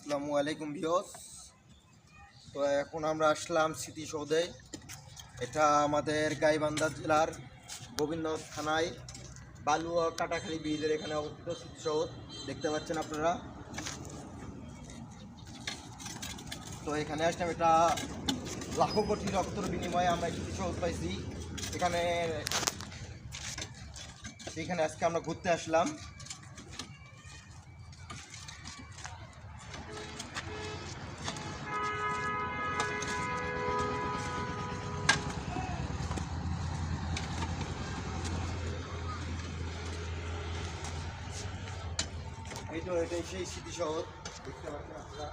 আসসালামু আলাইকুম ভিউয়ার্স। তো এখন আমরা আসলাম স্মৃতিসৌধে। এটা আমাদের গাইবান্ধা জেলার গোবিন্দগঞ্জ থানায় বালুয়া কাটাখালী ব্রিজের এখানে অবস্থিত স্মৃতিসৌধ দেখতে পাচ্ছেন আপনারা। তো এখানে আসলাম, এটা লাখো কোটি রক্তের বিনিময়ে আমরা স্মৃতিসৌধ পাইছি। এখানে আজকে আমরা ঘুরতে আসলাম। এটাই সেই স্মৃতিসৌধ দেখতে পাচ্ছেন আপনারা।